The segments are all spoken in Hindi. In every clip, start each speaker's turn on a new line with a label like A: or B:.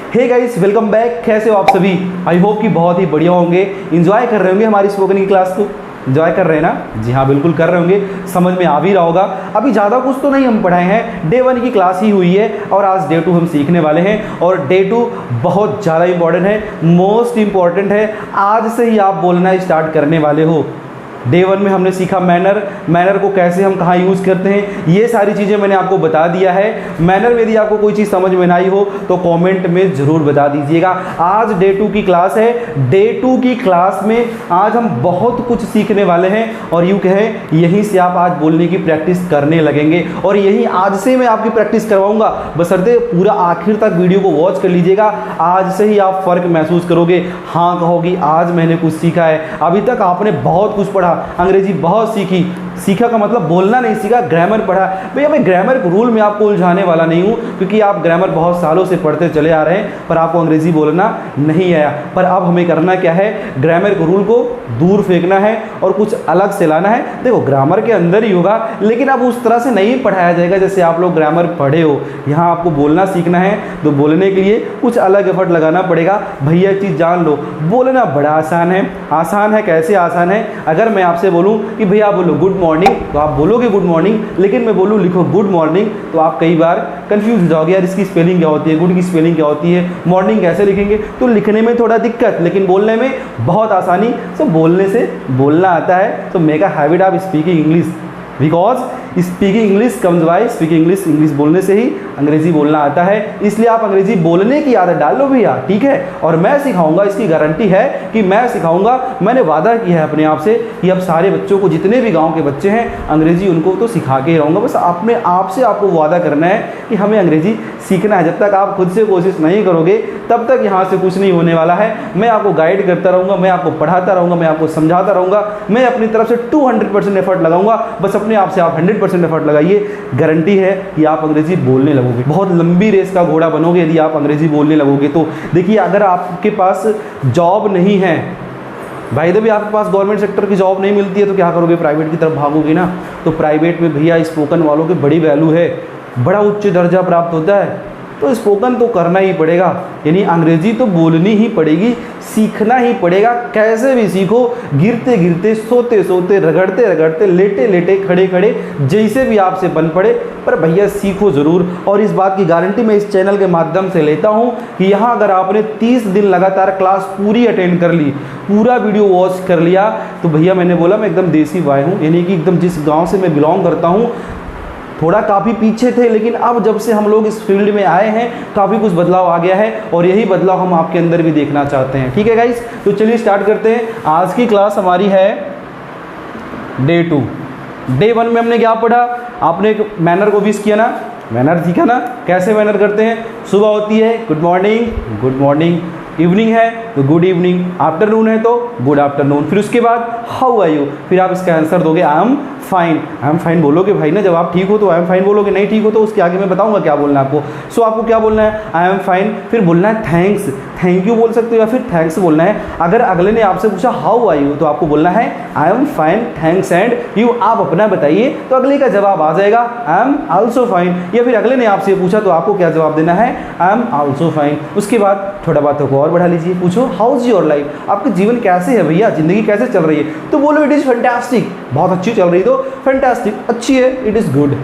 A: Hey guys, welcome back. कैसे हो आप सभी? आई होप कि बहुत ही बढ़िया होंगे, एंजॉय कर रहे होंगे हमारी स्पोकन की क्लास को। एंजॉय कर रहे हैं ना? जी हाँ, बिल्कुल कर रहे होंगे, समझ में आ भी रहा होगा। अभी ज़्यादा कुछ तो नहीं हम पढ़ाए हैं, डे 1 की क्लास ही हुई है और आज डे 2 हम सीखने वाले हैं। और डे 2 बहुत ज़्यादा इंपॉर्टेंट है, मोस्ट इंपॉर्टेंट है। आज से ही आप बोलना स्टार्ट करने वाले हो। डे 1 में हमने सीखा मैनर को कैसे हम कहाँ यूज़ करते हैं, ये सारी चीज़ें मैंने आपको बता दिया है। मैनर में यदि आपको कोई चीज़ समझ में ना आई हो तो कमेंट में ज़रूर बता दीजिएगा। आज डे 2 की क्लास है। डे 2 की क्लास में आज हम बहुत कुछ सीखने वाले हैं और यूँ कहें यहीं से आप आज बोलने की प्रैक्टिस करने लगेंगे और यहीं आज से मैं आपकी प्रैक्टिस करवाऊंगा। बशर्ते पूरा आखिर तक वीडियो को वॉच कर लीजिएगा। आज से ही आप फ़र्क महसूस करोगे, हाँ कहोगी आज मैंने कुछ सीखा है। अभी तक आपने बहुत कुछ पढ़ा, अंग्रेजी बहुत सीखा का मतलब बोलना नहीं सीखा, ग्रामर पढ़ा। भैया मैं ग्रामर रूल में आपको उलझाने वाला नहीं हूँ क्योंकि आप ग्रामर बहुत सालों से पढ़ते चले आ रहे हैं पर आपको अंग्रेजी बोलना नहीं आया। पर अब हमें करना क्या है, ग्रामर के रूल को दूर फेंकना है और कुछ अलग से लाना है। देखो ग्रामर के अंदर ही होगा लेकिन अब उस तरह से नहीं पढ़ाया जाएगा जैसे आप लोग ग्रामर पढ़े हो। यहाँ आपको बोलना सीखना है तो बोलने के लिए कुछ अलग एफर्ट लगाना पड़ेगा। भैया एक चीज़ जान लो, बोलना बड़ा आसान है। आसान है कैसे आसान है? अगर मैं आपसे बोलूँ कि भैया बोलो गुड मॉर्निंग तो आप बोलोगे गुड मॉर्निंग, लेकिन मैं बोलूँ लिखो गुड मॉर्निंग तो आप कई बार कंफ्यूज हो जाओगे, यार इसकी स्पेलिंग क्या होती है, गुड की स्पेलिंग क्या होती है, मॉर्निंग कैसे लिखेंगे। तो लिखने में थोड़ा दिक्कत लेकिन बोलने में बहुत आसानी। तो बोलने से बोलना आता है। तो make a habit of speaking English because speaking English comes by speaking English. English बोलने से ही अंग्रेजी बोलना आता है, इसलिए आप अंग्रेजी बोलने की आदत डाल लो भैया, ठीक है। और मैं सिखाऊंगा, इसकी गारंटी है कि मैं सिखाऊंगा। मैंने वादा किया है अपने आप से कि अब सारे बच्चों को, जितने भी गांव के बच्चे हैं, अंग्रेजी उनको तो सिखा के ही रहूँगा। बस अपने आप से आपको वादा करना है कि हमें अंग्रेजी सीखना है। जब तक आप खुद से कोशिश नहीं करोगे तब तक यहाँ से कुछ नहीं होने वाला है। मैं आपको गाइड करता रहूँगा, मैं आपको पढ़ाता रहूँगा, मैं आपको समझाता रहूँगा। मैं अपनी तरफ से 200% एफर्ट लगाऊंगा। बस अपने आप से आप 100% एफर्ट लगाइए, गारंटी है कि आप अंग्रेजी बोलने लगोगे। बहुत लंबी रेस का घोड़ा बनोगे यदि आप अंग्रेजी बोलने लगोगे तो। देखिए अगर आपके पास जॉब नहीं है, भाई भी आपके पास गवर्नमेंट सेक्टर की जॉब नहीं मिलती है तो क्या करोगे, प्राइवेट की तरफ भागोगे ना। तो प्राइवेट में भैया स्पोकन वालों की बड़ी वैल्यू है, बड़ा उच्च दर्जा प्राप्त होता है। तो स्पोकन तो करना ही पड़ेगा, यानी अंग्रेजी तो बोलनी ही पड़ेगी, सीखना ही पड़ेगा। कैसे भी सीखो, गिरते गिरते, सोते सोते, रगड़ते रगड़ते, लेटे लेटे, खड़े खड़े, जैसे भी आपसे बन पड़े, पर भैया सीखो ज़रूर। और इस बात की गारंटी मैं इस चैनल के माध्यम से लेता हूँ कि यहाँ अगर आपने 30 दिन लगातार क्लास पूरी अटेंड कर ली, पूरा वीडियो वॉच कर लिया, तो भैया मैंने बोला मैं एकदम देसी बॉय हूँ। यानी कि एकदम जिस गाँव से मैं बिलोंग करता हूँ, थोड़ा काफ़ी पीछे थे लेकिन अब जब से हम लोग इस फील्ड में आए हैं काफ़ी कुछ बदलाव आ गया है और यही बदलाव हम आपके अंदर भी देखना चाहते हैं, ठीक है गाइस। तो चलिए स्टार्ट करते हैं। आज की क्लास हमारी है डे 2। डे 1 में हमने क्या पढ़ा? आपने एक मैनर को विश किया ना, मैनर सीखा ना, कैसे मैनर करते हैं। सुबह होती है good morning, good morning. Evening है तो गुड इवनिंग, आफ्टरनून है तो गुड आफ्टरनून। फिर उसके बाद हाउ आर यू, फिर आप इसका आंसर दोगे I am fine. I am fine बोलोगे भाई ना, जब आप ठीक हो तो आई एम फाइन बोलोगे, नहीं ठीक हो तो उसके आगे मैं बताऊंगा क्या बोलना है आपको। सो आपको क्या बोलना है, आई एम फाइन। फिर बोलना है थैंक्स, थैंक यू बोल सकते हो या फिर थैंक्स बोलना है। अगर अगले ने आपसे पूछा हाउ आर यू तो आपको बोलना है I am fine, thanks and you. आप अपना बताइए तो अगले का जवाब आ जाएगा आई एम आल्सो फाइन। या फिर अगले ने आपसे पूछा तो आपको क्या जवाब देना है, आई एम आल्सो फाइन। उसके बाद थोड़ा बातों को और बढ़ा लीजिए, पूछो हाउ इज योर लाइफ, आपके जीवन कैसे है भैया, जिंदगी कैसे चल रही है। तो बोलो इट इज़ फैंटास्टिक, बहुत अच्छी चल रही, तो फैंटास्टिक अच्छी है, इट इज़ गुड।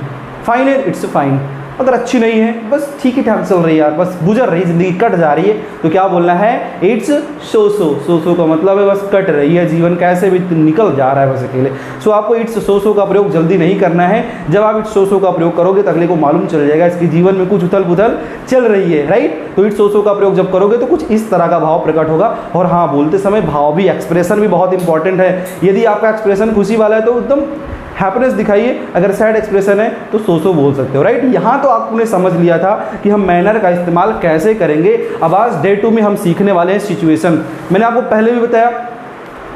A: फाइन है, इट्स फाइन। अगर अच्छी नहीं है, बस ठीक ही ठाक चल रही है यार, बस गुजर रही, जिंदगी कट जा रही है, तो क्या बोलना है, इट्स सो सो। सो सो का मतलब है बस कट रही है जीवन, कैसे भी निकल जा रहा है बस अकेले। सो आपको इट्स सो सो का प्रयोग जल्दी नहीं करना है। जब आप इट्स सो सो का प्रयोग करोगे तो अगले को मालूम चल जाएगा इसके जीवन में कुछ उथल पुथल चल रही है, राइट। तो इट्स सो सो का प्रयोग जब करोगे तो कुछ इस तरह का भाव प्रकट होगा। और हाँ, बोलते समय भाव भी, एक्सप्रेशन भी बहुत इंपॉर्टेंट है। यदि आपका एक्सप्रेशन खुशी वाला है तो एकदम हैप्पीनेस दिखाइए, अगर सैड एक्सप्रेशन है तो सो बोल सकते हो, राइट। यहाँ तो आपने समझ लिया था कि हम मैनर का इस्तेमाल कैसे करेंगे। अब आज डे 2 में हम सीखने वाले हैं सिचुएशन। मैंने आपको पहले भी बताया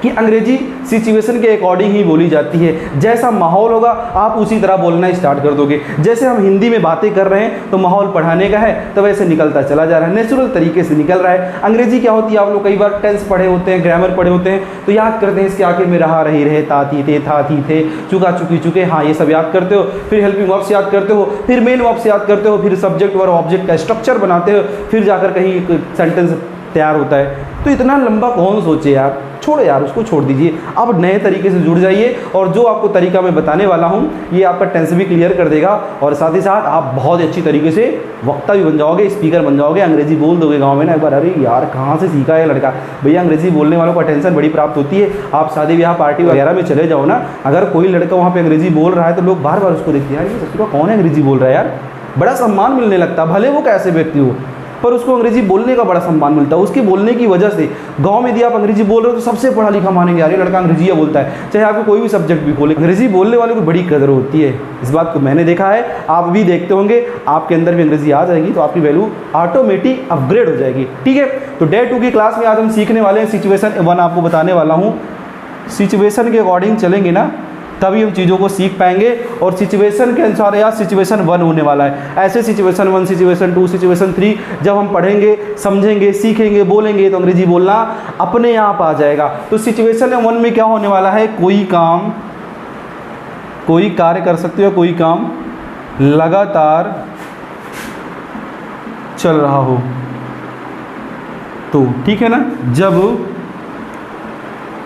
A: कि अंग्रेजी सिचुएशन के अकॉर्डिंग ही बोली जाती है। जैसा माहौल होगा आप उसी तरह बोलना स्टार्ट कर दोगे। जैसे हम हिंदी में बातें कर रहे हैं तो माहौल पढ़ाने का है, तो वैसे निकलता चला जा रहा है, नेचुरल तरीके से निकल रहा है। अंग्रेजी क्या होती है, आप लोग कई बार टेंस पढ़े होते हैं, ग्रामर पढ़े होते हैं, तो याद करते हैं इसके आखिर में रहा, रही, रहे, ता, ती, थे, था, थी, थे, चुका, चुकी, चुके, हाँ, ये सब याद करते हो। फिर हेल्पिंग वर्ब्स याद करते हो, फिर मेन वर्ब्स याद करते हो, फिर सब्जेक्ट वर्ब ऑब्जेक्ट का स्ट्रक्चर बनाते हो, फिर जाकर कहीं एक सेंटेंस तैयार होता है। तो इतना लंबा कौन सोचे यार, छोड़ो यार, उसको छोड़ दीजिए। अब नए तरीके से जुड़ जाइए, और जो आपको तरीका मैं बताने वाला हूँ ये आपका टेंस भी क्लियर कर देगा, और साथ ही साथ आप बहुत अच्छी तरीके से वक्ता भी बन जाओगे, स्पीकर बन जाओगे, अंग्रेजी बोल दोगे गाँव में ना एक बार। अरे यार कहाँ से सीखा है लड़का, भैया अंग्रेजी बोलने वालों को अटेंशन बड़ी प्राप्त होती है। आप शादी ब्याह पार्टी वगैरह में चले जाओ ना, अगर कोई लड़का वहाँ पर अंग्रेजी बोल रहा है तो लोग बार बार उसको देखते हैं, यार ये ससुरा कौन है अंग्रेजी बोल रहा है यार, बड़ा सम्मान मिलने लगता है। भले वो कैसे व्यक्ति हो, पर उसको अंग्रेजी बोलने का बड़ा सम्मान मिलता है। उसके बोलने की वजह से गांव में यदि आप अंग्रेजी बोल रहे हो तो सबसे पढ़ा लिखा मानेंगे, यार ये लड़का अंग्रेजी बोलता है। चाहे आपको कोई भी सब्जेक्ट भी खोले, अंग्रेजी बोलने वाले को बड़ी कदर होती है। इस बात को मैंने देखा है, आप भी देखते होंगे। आपके अंदर भी अंग्रेजी आ जाएगी तो आपकी वैल्यू ऑटोमेटिक अपग्रेड हो जाएगी। ठीक है, तो डे 2 की क्लास में आज हम सीखने वाले हैं सिचुएशन 1 आपको बताने वाला हूँ। सिचुएशन के अकॉर्डिंग चलेंगे ना तभी हम चीज़ों को सीख पाएंगे, और सिचुएशन के अनुसार यार सिचुएशन 1 होने वाला है। ऐसे सिचुएशन 1, सिचुएशन 2, सिचुएशन 3 जब हम पढ़ेंगे, समझेंगे, सीखेंगे, बोलेंगे तो अंग्रेजी बोलना अपने आप आ जाएगा। तो सिचुएशन 1 में क्या होने वाला है, कोई काम, कोई कार्य कर सकते हो, कोई काम लगातार चल रहा हो तो, ठीक है ना। जब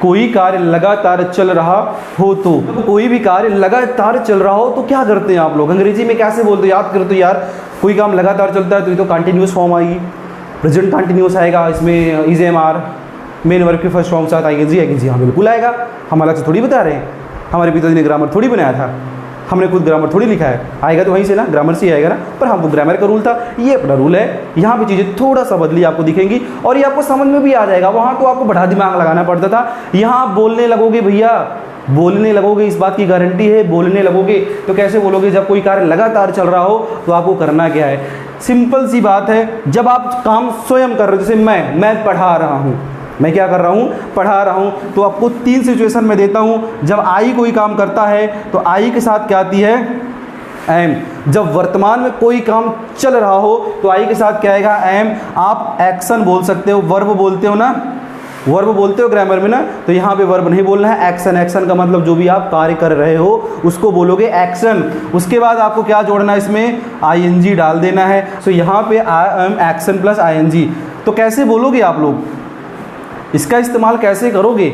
A: कोई कार्य लगातार चल रहा हो तो, कोई भी कार्य लगातार चल रहा हो तो क्या करते हैं आप लोग, अंग्रेजी में कैसे बोलते हो, याद करते हो यार। कोई काम लगातार चलता है तो ये तो कंटिन्यूस फॉर्म आएगी, प्रेजेंट कंटिन्यूस आएगा, इसमें is am are main verb के फर्स्ट फॉर्म के साथ आएगी है कि जी हाँ बिल्कुल आएगा। हम अलग से थोड़ी बता रहे हैं, हमारे पिताजी ने ग्रामर थोड़ी बनाया था, हमने खुद ग्रामर थोड़ी लिखा है, आएगा तो वहीं से ना, ग्रामर से ही आएगा ना। पर हाँ वो ग्रामर का रूल था, ये अपना रूल है। यहाँ पे चीज़ें थोड़ा सा बदली आपको दिखेंगी और ये आपको समझ में भी आ जाएगा। वहाँ तो आपको बड़ा दिमाग लगाना पड़ता था, यहाँ आप बोलने लगोगे भैया, बोलने लगोगे, इस बात की गारंटी है। बोलने लगोगे तो कैसे बोलोगे, जब कोई कार्य लगातार चल रहा हो तो आपको करना क्या है, सिंपल सी बात है। जब आप काम स्वयं कर रहे हो, जैसे मैं पढ़ा रहा हूँ, मैं क्या कर रहा हूँ, पढ़ा रहा हूँ, तो आपको 3 सिचुएशन में देता हूँ। जब आई कोई काम करता है तो आई के साथ क्या आती है, एम। जब वर्तमान में कोई काम चल रहा हो तो आई के साथ क्या आएगा, एम। आप एक्शन बोल सकते हो, वर्ब बोलते हो ना, वर्ब बोलते हो ग्रामर में ना, तो यहाँ पे वर्ब नहीं बोलना है, एक्शन। एक्शन का मतलब जो भी आप कार्य कर रहे हो उसको बोलोगे एक्शन। उसके बाद आपको क्या जोड़ना है, इसमें आईएनजी डाल देना है। सो यहाँ पे I am action plus ING. तो कैसे बोलोगे आप लोग, इसका इस्तेमाल कैसे करोगे,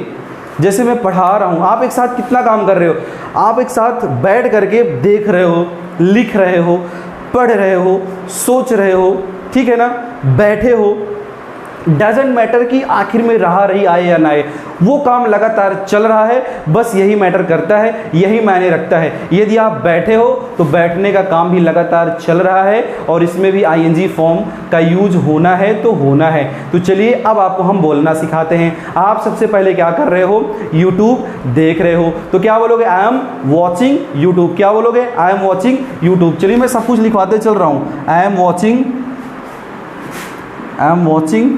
A: जैसे मैं पढ़ा रहा हूँ, आप एक साथ कितना काम कर रहे हो, आप एक साथ बैठ करके देख रहे हो, लिख रहे हो, पढ़ रहे हो, सोच रहे हो, ठीक है ना, बैठे हो, डजेंट मैटर कि आखिर में रहा रही आए या ना आए, वो काम लगातार चल रहा है, बस यही मैटर करता है, यही मायने रखता है। यदि आप बैठे हो तो बैठने का काम भी लगातार चल रहा है और इसमें भी आईएनजी फॉर्म का यूज होना है तो होना है। तो चलिए अब आपको हम बोलना सिखाते हैं। आप सबसे पहले क्या कर रहे हो, यूट्यूब देख रहे हो, तो क्या बोलोगे, आई एम वॉचिंग यूट्यूब। क्या बोलोगे, आई एम वॉचिंग यूट्यूब। चलिए मैं सब कुछ लिखवाते चल रहा हूँ, आई एम वॉचिंग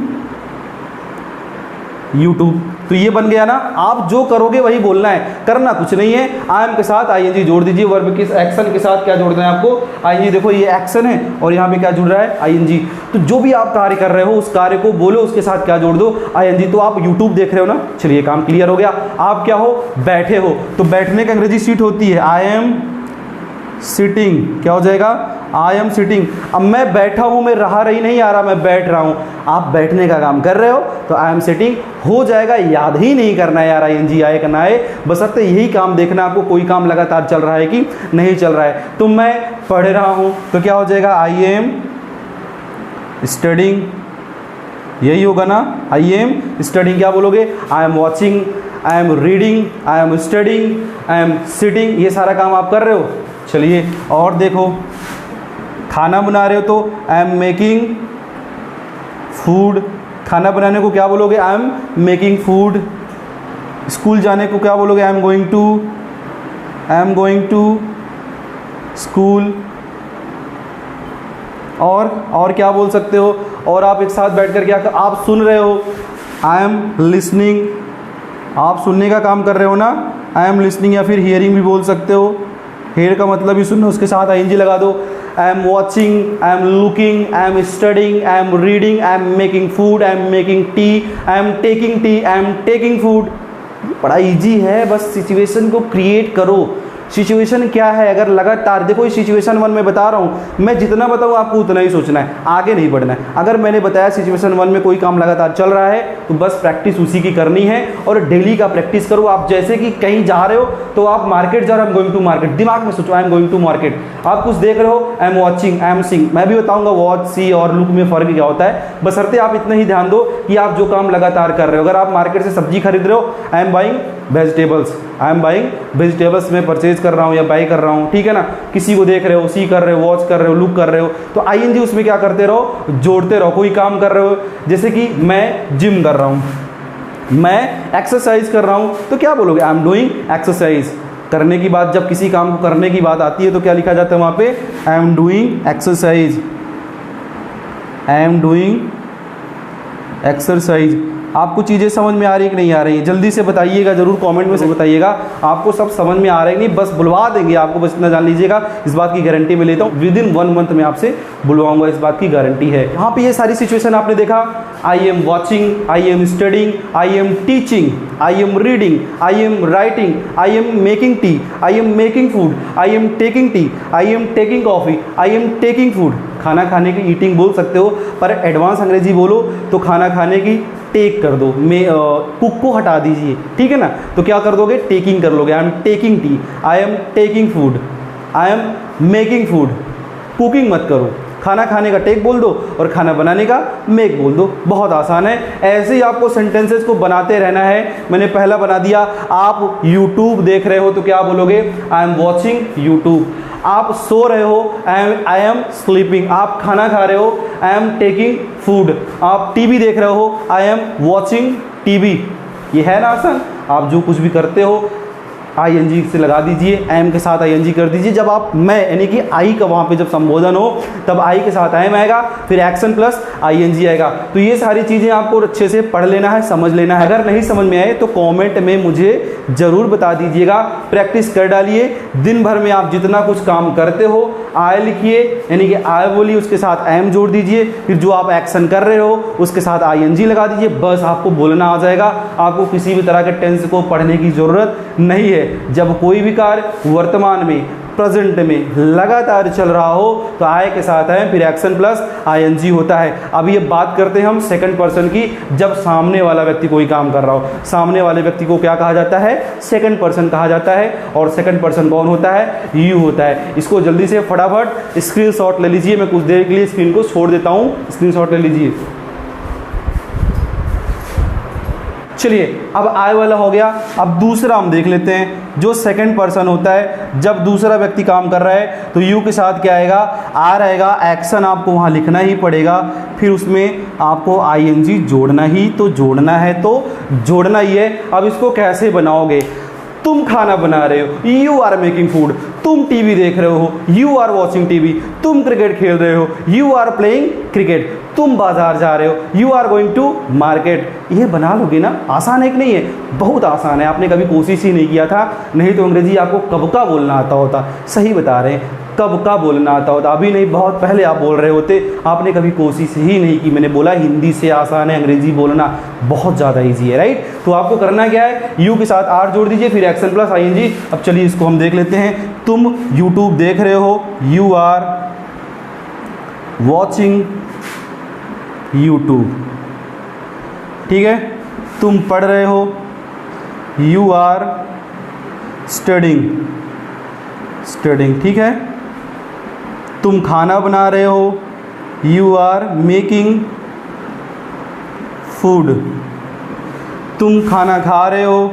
A: यूट्यूब। तो ये बन गया ना। आप जो करोगे वही बोलना है, करना कुछ नहीं है। आई एम के साथ आईएनजी जोड़ दीजिए, वर्ब के एक्शन के साथ क्या जोड़ना है आपको, आईएनजी। देखो ये एक्शन है और यहाँ पे क्या जुड़ रहा है, आईएनजी। तो जो भी आप कार्य कर रहे हो उस कार्य को बोलो, उसके साथ क्या जोड़ दो, आईएनजी। तो आप यूट्यूब देख रहे हो ना, चलिए काम क्लियर हो गया। आप क्या हो, बैठे हो, तो बैठने का अंग्रेजी सीट होती है आई एम सिटिंग। क्या हो जाएगा, आई एम सिटिंग। अब मैं बैठा हूँ, मैं रहा रही नहीं आ रहा, मैं बैठ रहा हूँ। आप बैठने का काम कर रहे हो तो आई एम सिटिंग हो जाएगा। याद ही नहीं करना है यार आईएनजी आए करना है, बस अब यही काम देखना आपको, कोई काम लगातार चल रहा है कि नहीं चल रहा है। तो मैं पढ़ रहा हूँ तो क्या हो जाएगा, आई एम स्टडिंग, यही होगा ना, आई एम स्टडिंग। क्या बोलोगे, I am watching, I am reading, I am studying, I am sitting. ये सारा काम आप कर रहे हो। चलिए और देखो, खाना बना रहे हो तो आई एम मेकिंग फूड। खाना बनाने को क्या बोलोगे, I am making food. School जाने को क्या बोलोगे, I am going to school. और क्या बोल सकते हो, और आप एक साथ बैठ कर क्या आप सुन रहे हो, आई एम लिसनिंग आप सुनने का काम कर रहे हो ना, आई एम लिसनिंग या फिर हियरिंग भी बोल सकते हो। हेयर का मतलब ही सुनना, उसके साथ आईएनजी लगा दो। आई am watching, I am looking, I am studying, I am reading, I am making food, I am making tea, I am taking tea, I am taking food. बड़ा इजी है, बस सिचुएशन को क्रिएट करो। सिचुएशन क्या है, अगर लगातार देखो इस सिचुएशन 1 में बता रहा हूँ, मैं जितना बताऊँ आपको उतना ही सोचना है, आगे नहीं बढ़ना है। अगर मैंने बताया सिचुएशन 1 में कोई काम लगातार चल रहा है तो बस प्रैक्टिस उसी की करनी है और डेली का प्रैक्टिस करो। आप जैसे कि कहीं जा रहे हो तो आप मार्केट जा रहे हो, I am going to market, दिमाग में सोचो I am going to market. आप कुछ देख रहे हो, I am watching, I am seeing. मैं भी बताऊँगा वॉच, सी और लुक में फ़र्क क्या होता है, बशर्ते आप इतना ही ध्यान दो कि आप जो काम लगातार कर रहे हो। अगर आप मार्केट से सब्जी खरीद रहे हो, I am buying vegetables, I am buying vegetables, में परचेज कर रहा हूँ या बाई कर रहा हूँ, ठीक है ना। किसी को देख रहे हो, सी कर रहे हो, वॉच कर रहे हो, लुक कर रहे हो, तो आईएनजी उसमें क्या करते रहो, जोड़ते रहो। कोई काम कर रहे हो, जैसे कि मैं जिम कर रहा हूँ, मैं एक्सरसाइज कर रहा हूँ, तो क्या बोलोगे, आई एम डूइंग एक्सरसाइज। करने की बात, जब किसी काम को करने की बात आती है तो क्या लिखा जाता है वहाँ पे, I am doing exercise, I am doing exercise. आपको चीज़ें समझ में आ रही है कि नहीं आ रही है, जल्दी से बताइएगा, जरूर कमेंट में से बताइएगा आपको सब समझ में आ रहा है कि नहीं। बस बुलवा देंगे आपको, बस इतना जान लीजिएगा, इस बात की गारंटी मैं लेता हूँ। विदिन 1 मंथ में आपसे बुलवाऊंगा, इस बात की गारंटी है। यहाँ पे ये सारी सिचुएशन आपने देखा, आई am watching, I am studying, I am teaching, I am reading, I am writing, I am making tea, I am making food, I am taking tea, I am taking coffee, I am taking food. खाना खाने की ईटिंग बोल सकते हो, पर एडवांस अंग्रेजी बोलो तो खाना खाने की टेक कर दो, में कुक को हटा दीजिए, ठीक है ना। तो क्या कर दोगे, टेकिंग कर लोगे। I am taking tea, I am taking food, I am making food. Cooking मत करो, खाना खाने का टेक बोल दो और खाना बनाने का मेक बोल दो। बहुत आसान है, ऐसे ही आपको सेंटेंसेस को बनाते रहना है। मैंने पहला बना दिया, आप यूट्यूब देख रहे हो तो क्या बोलोगे, आई एम वॉचिंग यूट्यूब। आप सो रहे हो, आई एम स्लीपिंग। आप खाना खा रहे हो, आई एम टेकिंग फूड। आप टीवी देख रहे हो, आई एम वॉचिंग टीवी। ये है ना आसान। आप जो कुछ भी करते हो आईएनजी से लगा दीजिए, एम के साथ आईएनजी कर दीजिए। जब आप मैं यानी कि आई का वहाँ पे जब संबोधन हो तब आई के साथ एम आएगा, फिर एक्शन प्लस आईएनजी आएगा। तो ये सारी चीज़ें आपको अच्छे से पढ़ लेना है, समझ लेना है। अगर नहीं समझ में आए तो कमेंट में मुझे ज़रूर बता दीजिएगा, प्रैक्टिस कर डालिए। दिन भर में आप जितना कुछ काम करते हो आई लिखिए, यानी कि आई बोलिए, उसके साथ एम जोड़ दीजिए, फिर जो आप एक्शन कर रहे हो उसके साथ आईएनजी लगा दीजिए। बस आपको बोलना आ जाएगा, आपको किसी भी तरह के टेंस को पढ़ने की ज़रूरत नहीं है। जब कोई भी कार्य वर्तमान में, प्रेजेंट में लगातार चल रहा हो तो आई के साथ है, फिर एक्शन प्लस आईएनजी होता है। अब ये बात करते हैं हम सेकंड पर्सन की, जब सामने वाला व्यक्ति कोई काम कर रहा हो। सामने वाले व्यक्ति को क्या कहा जाता है, सेकंड पर्सन कहा जाता है। और सेकंड पर्सन कौन होता है, यू होता है। इसको जल्दी से फटाफट स्क्रीनशॉट ले लीजिए। मैं कुछ देर के लिए स्क्रीन को छोड़ देता हूँ, स्क्रीनशॉट ले लीजिए। चलिए, अब आई वाला हो गया। अब दूसरा हम देख लेते हैं, जो सेकंड पर्सन होता है। जब दूसरा व्यक्ति काम कर रहा है तो यू के साथ क्या आएगा, आर आएगा। एक्शन आपको वहाँ लिखना ही पड़ेगा, फिर उसमें आपको आईएनजी जोड़ना ही तो जोड़ना है, तो जोड़ना ही है। अब इसको कैसे बनाओगे, तुम खाना बना रहे हो, यू आर मेकिंग फूड। तुम टीवी देख रहे हो, यू आर वॉचिंग टीवी। तुम क्रिकेट खेल रहे हो, यू आर प्लेइंग क्रिकेट। तुम बाजार जा रहे हो, you are going to market. ये बना लोगे ना, आसान है कि नहीं है, बहुत आसान है। आपने कभी कोशिश ही नहीं किया था, नहीं तो अंग्रेजी आपको कब का बोलना आता होता। सही बता रहे हैं, कब का बोलना आता होता, अभी नहीं, बहुत पहले आप बोल रहे होते। आपने कभी कोशिश ही नहीं की। मैंने बोला हिंदी से आसान है अंग्रेजी बोलना, बहुत ज़्यादा ईजी है, राइट। तो आपको करना क्या है, यू के साथ आर जोड़ दीजिए, फिर एक्शन प्लस आईएनजी। अब चलिए इसको हम देख लेते हैं। तुम यूट्यूब देख रहे हो, यू आर वॉचिंग यूट्यूब, ठीक है। तुम पढ़ रहे हो, यू आर स्टडिंग, ठीक है। तुम खाना बना रहे हो, यू आर मेकिंग फूड। तुम खाना खा रहे हो,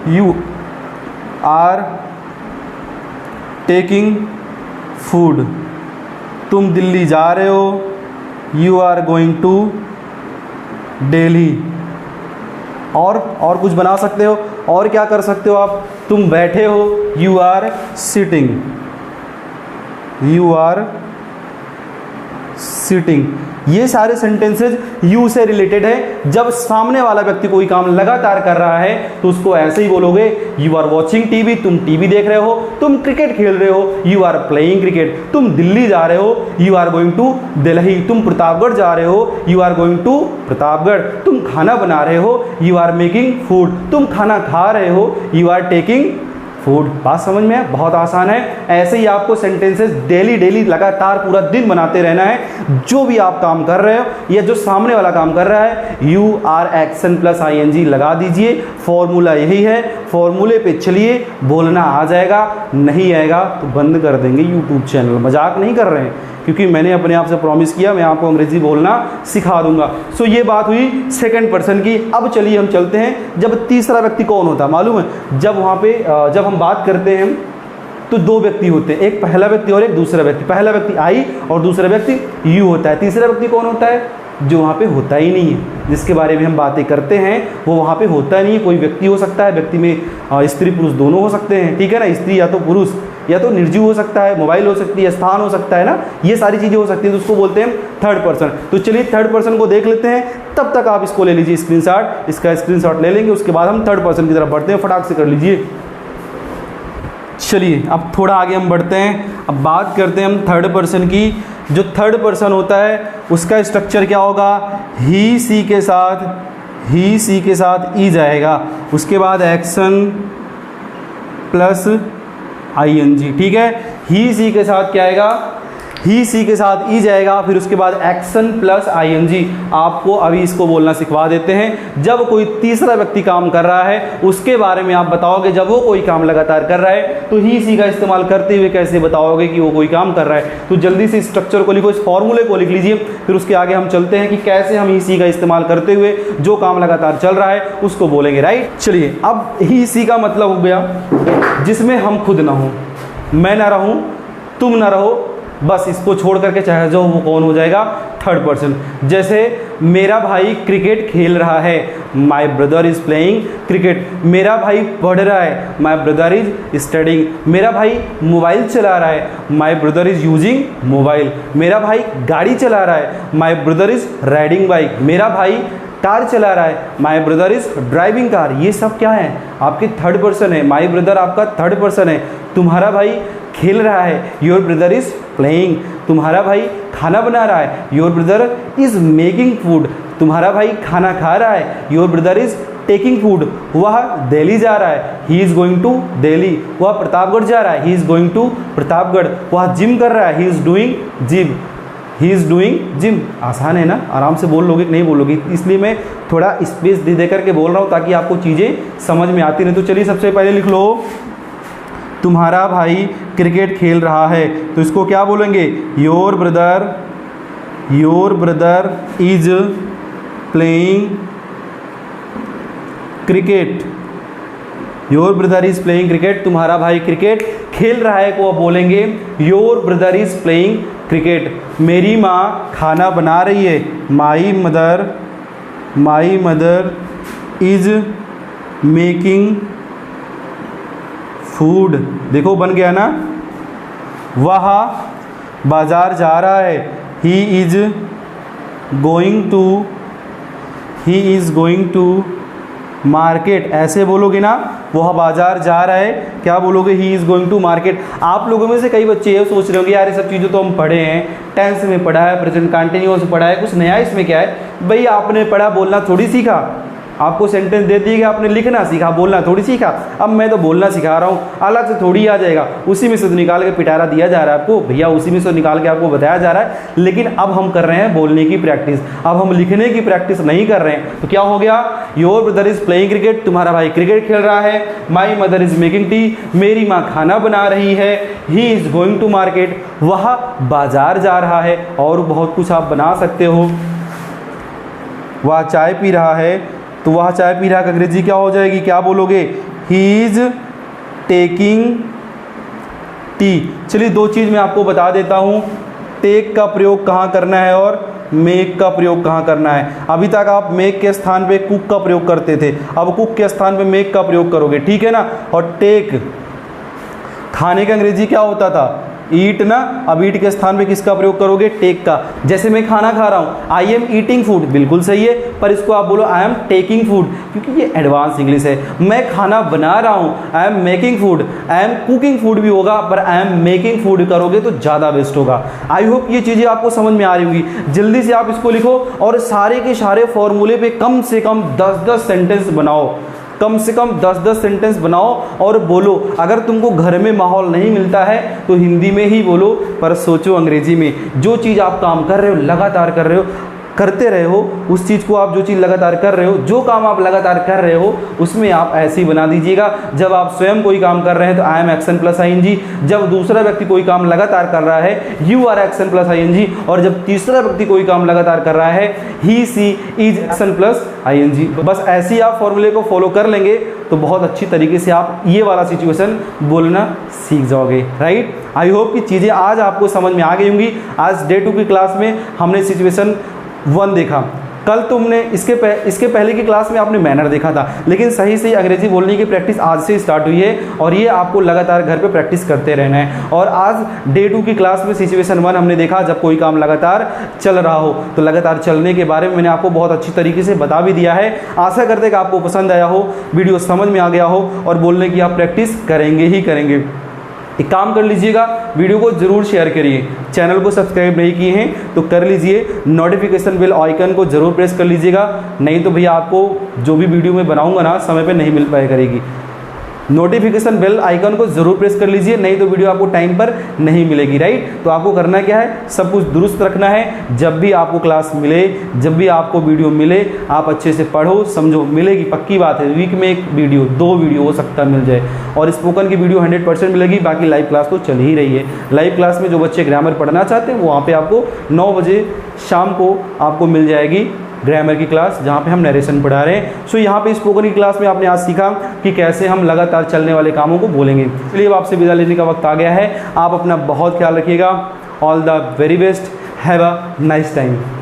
A: यू आर टेकिंग फूड। तुम दिल्ली जा रहे हो, you are going to Delhi. और कुछ बना सकते हो, और क्या कर सकते हो आप, तुम बैठे हो, you are sitting, you are sitting. ये सारे सेंटेंसेज यू से रिलेटेड है। जब सामने वाला व्यक्ति कोई काम लगातार कर रहा है तो उसको ऐसे ही बोलोगे, यू आर वॉचिंग टीवी, तुम टीवी देख रहे हो, तुम क्रिकेट खेल रहे हो, यू आर प्लेइंग क्रिकेट, तुम दिल्ली जा रहे हो, you are going to Delhi, तुम प्रतापगढ़ जा रहे हो, you are going to Pratapgarh, तुम खाना बना रहे हो, यू आर मेकिंग फूड, तुम खाना खा रहे हो, यू आर टेकिंग फूड। बात समझ में है? बहुत आसान है। ऐसे ही आपको सेंटेंसेस डेली लगातार पूरा दिन बनाते रहना है। जो भी आप काम कर रहे हो या जो सामने वाला काम कर रहा है, you are action plus ING लगा दीजिए। फॉर्मूला यही है, फॉर्मूले पे चलिए, बोलना आ जाएगा, नहीं आएगा तो बंद कर देंगे यूट्यूब चैनल। मजाक नहीं कर रहे हैं, क्योंकि मैंने अपने आप से प्रॉमिस किया मैं आपको अंग्रेजी बोलना सिखा दूंगा। सो ये बात हुई सेकंड पर्सन की। अब चलिए हम चलते हैं, जब तीसरा व्यक्ति कौन होता है मालूम है? जब वहाँ पे जब हम बात करते हैं तो दो व्यक्ति होते हैं, एक पहला व्यक्ति और एक दूसरा व्यक्ति। पहला व्यक्ति आई और दूसरा व्यक्ति यू होता है। तीसरा व्यक्ति कौन होता है? जो वहाँ पे होता ही नहीं है, जिसके बारे में हम बातें करते हैं वो वहाँ पे होता नहीं है। कोई व्यक्ति हो सकता है, व्यक्ति में स्त्री पुरुष दोनों हो सकते हैं, ठीक है ना। स्त्री या तो पुरुष या तो निर्जीव हो सकता है, मोबाइल हो सकती है, स्थान हो सकता है ना, ये सारी चीज़ें हो सकती हैं, तो उसको बोलते हैं थर्ड पर्सन। तो चलिए थर्ड पर्सन को देख लेते हैं, तब तक आप इसको ले लीजिए स्क्रीनशॉट, इसका स्क्रीनशॉट ले लेंगे, उसके बाद हम थर्ड पर्सन की तरफ बढ़ते हैं। फटाक से कर लीजिए। चलिए अब थोड़ा आगे हम बढ़ते हैं, अब बात करते हैं हम थर्ड पर्सन की। जो थर्ड पर्सन होता है उसका स्ट्रक्चर क्या होगा? ही सी के साथ ई जाएगा, उसके बाद एक्शन प्लस ING, ठीक है। ही सी के साथ क्या आएगा? ही सी के साथ ई जाएगा, फिर उसके बाद एक्शन प्लस ING। आपको अभी इसको बोलना सिखवा देते हैं। जब कोई तीसरा व्यक्ति काम कर रहा है उसके बारे में आप बताओगे, जब वो कोई काम लगातार कर रहा है तो ही सी का इस्तेमाल करते हुए कैसे बताओगे कि वो कोई काम कर रहा है। तो जल्दी से स्ट्रक्चर को लिखो, इस फॉर्मूले को लिख लीजिए, फिर उसके आगे हम चलते हैं कि कैसे हम ही सी का इस्तेमाल करते हुए जो काम लगातार चल रहा है उसको बोलेंगे, राइट। चलिए अब ही सी का मतलब हो गया जिसमें हम खुद ना हो, मैं ना रहूं, तुम ना रहो, बस इसको छोड़ करके चाहे जो वो कौन हो जाएगा? Third person. जैसे मेरा भाई क्रिकेट खेल रहा है, my brother is playing cricket. मेरा भाई पढ़ रहा है, माई ब्रदर इज स्टडिंग। मेरा भाई मोबाइल चला रहा है, my brother is using mobile. मेरा भाई गाड़ी चला रहा है, my brother is riding bike. मेरा भाई कार चला रहा है, my brother is driving car. ये सब क्या है? आपके थर्ड पर्सन है। माई ब्रदर आपका थर्ड पर्सन है। तुम्हारा भाई खेल रहा है, योर ब्रदर इज़ प्लेइंग। तुम्हारा भाई खाना बना रहा है, your brother is making food. तुम्हारा भाई खाना खा रहा है, your brother is taking food. वह दिल्ली जा रहा है, he is going to Delhi. वह प्रतापगढ़ जा रहा है, he is going to Pratapgarh. वह जिम कर रहा है, he is doing gym, he is doing gym. आसान है ना, आराम से बोल लोगे कि नहीं बोलोगे, इसलिए मैं थोड़ा स्पेस दे करके बोल रहा हूँ ताकि आपको चीज़ें समझ में आती रहे। तो चलिए सबसे पहले लिख लो, तुम्हारा भाई क्रिकेट खेल रहा है, तो इसको क्या बोलेंगे? Your brother is playing cricket. Your brother is playing cricket. तुम्हारा भाई क्रिकेट खेल रहा है को बोलेंगे your brother is playing cricket. मेरी माँ खाना बना रही है, my mother is making food. देखो बन गया ना। वह बाजार जा रहा है, he is going to market. ऐसे बोलोगे ना, वह बाजार जा रहा है, क्या बोलोगे? He is going to market. आप लोगों में से कई बच्चे ये सोच रहे होंगे यार ये सब चीज़ें तो हम पढ़े हैं, टेंस में पढ़ा है, प्रेजेंट कंटिन्यूअस पढ़ा है, कुछ नया इसमें क्या है? भाई आपने पढ़ा, बोलना थोड़ी सीखा। आपको सेंटेंस दे दिए कि आपने लिखना सीखा, बोलना थोड़ी सीखा। अब मैं तो बोलना सिखा रहा हूँ, अलग से थोड़ी आ जाएगा। उसी में से तो निकाल के पिटारा दिया जा रहा है आपको, भैया उसी में से निकाल के आपको बताया जा रहा है। लेकिन अब हम कर रहे हैं बोलने की प्रैक्टिस, अब हम लिखने की प्रैक्टिस नहीं कर रहे हैं। तो क्या हो गया? Your brother is playing cricket. तुम्हारा भाई क्रिकेट खेल रहा है। My mother is making tea. मेरी माँ खाना बना रही है। He is going to market. वह बाजार जा रहा है। और बहुत कुछ आप बना सकते हो। वह चाय पी रहा है, तो वह चाय पी रहा का अंग्रेजी क्या हो जाएगी? क्या बोलोगे? He is taking tea. चलिए दो चीज़ मैं आपको बता देता हूँ, टेक का प्रयोग कहाँ करना है और मेक का प्रयोग कहाँ करना है। अभी तक आप मेक के स्थान पे कुक का प्रयोग करते थे, अब कुक के स्थान पे मेक का प्रयोग करोगे, ठीक है ना। और टेक खाने का अंग्रेजी क्या होता था? ईट ना, अब ईट के स्थान पे किसका प्रयोग करोगे? टेक का। जैसे मैं खाना खा रहा हूँ, आई एम ईटिंग फूड, बिल्कुल सही है, पर इसको आप बोलो आई एम टेकिंग फूड, क्योंकि ये एडवांस इंग्लिश है। मैं खाना बना रहा हूँ, आई am making food, I am cooking food भी होगा, पर आई एम मेकिंग फूड करोगे तो ज़्यादा बेस्ट होगा। आई होप ये चीज़ें आपको समझ में आ रही होंगी। जल्दी से आप इसको लिखो और सारे के सारे फॉर्मूले पे कम से कम 10-10 सेंटेंस बनाओ, कम से कम 10-10 सेंटेंस बनाओ और बोलो। अगर तुमको घर में माहौल नहीं मिलता है तो हिंदी में ही बोलो, पर सोचो अंग्रेजी में। जो चीज़ आप काम कर रहे हो, लगातार कर रहे हो, करते रहे हो, उस चीज़ को आप जो चीज़ लगातार कर रहे हो, जो काम आप लगातार कर रहे हो, उसमें आप ऐसे ही बना दीजिएगा। जब आप स्वयं कोई काम कर रहे हैं तो आई एम एक्शन प्लस ING, जब दूसरा व्यक्ति कोई काम लगातार कर रहा है you are action plus ING, और जब तीसरा व्यक्ति कोई काम लगातार कर रहा है ही सी इज एक्शन प्लस ING। बस ऐसे ही आप फॉर्मूले को फॉलो कर लेंगे तो बहुत अच्छी तरीके से आप ये वाला सिचुएशन बोलना सीख जाओगे, राइट। आई होप कि चीज़ें आज आपको समझ में आ गई होंगी। आज डे 2 की क्लास में हमने सिचुएशन 1 देखा। कल तुमने इसके पहले की क्लास में आपने मैनर देखा था, लेकिन सही से अंग्रेजी बोलने की प्रैक्टिस आज से स्टार्ट हुई है और ये आपको लगातार घर पे प्रैक्टिस करते रहना है। और आज डे 2 की क्लास में सिचुएशन 1 हमने देखा, जब कोई काम लगातार चल रहा हो, तो लगातार चलने के बारे में मैंने आपको बहुत अच्छी तरीके से बता भी दिया है। आशा करते हैं कि आपको पसंद आया हो, वीडियो समझ में आ गया हो और बोलने की आप प्रैक्टिस करेंगे ही करेंगे। एक काम कर लीजिएगा, वीडियो को जरूर शेयर करिए, चैनल को सब्सक्राइब नहीं किए हैं तो कर लीजिए, नोटिफिकेशन बेल आइकन को जरूर प्रेस कर लीजिएगा, नहीं तो भैया आपको जो भी वीडियो मैं बनाऊंगा ना समय पे नहीं मिल पाया करेगी। नोटिफिकेशन बेल आइकन को जरूर प्रेस कर लीजिए, नहीं तो वीडियो आपको टाइम पर नहीं मिलेगी, राइट। तो आपको करना क्या है, सब कुछ दुरुस्त रखना है। जब भी आपको क्लास मिले, जब भी आपको वीडियो मिले, आप अच्छे से पढ़ो, समझो, मिलेगी, पक्की बात है। वीक में 1 वीडियो, 2 वीडियो हो सकता है मिल जाए, और स्पोकन की वीडियो 100% मिलेगी। बाकी लाइव क्लास तो चल ही रही है। लाइव क्लास में जो बच्चे ग्रामर पढ़ना चाहते हैं वो वहाँ पर आपको 9 बजे शाम को आपको मिल जाएगी ग्रामर की क्लास, जहाँ पे हम नरेशन पढ़ा रहे हैं। सो यहाँ पे स्पोकन की क्लास में आपने आज सीखा कि कैसे हम लगातार चलने वाले कामों को बोलेंगे। इसलिए अब आपसे विदा लेने का वक्त आ गया है। आप अपना बहुत ख्याल रखिएगा। All the very best, have a nice time.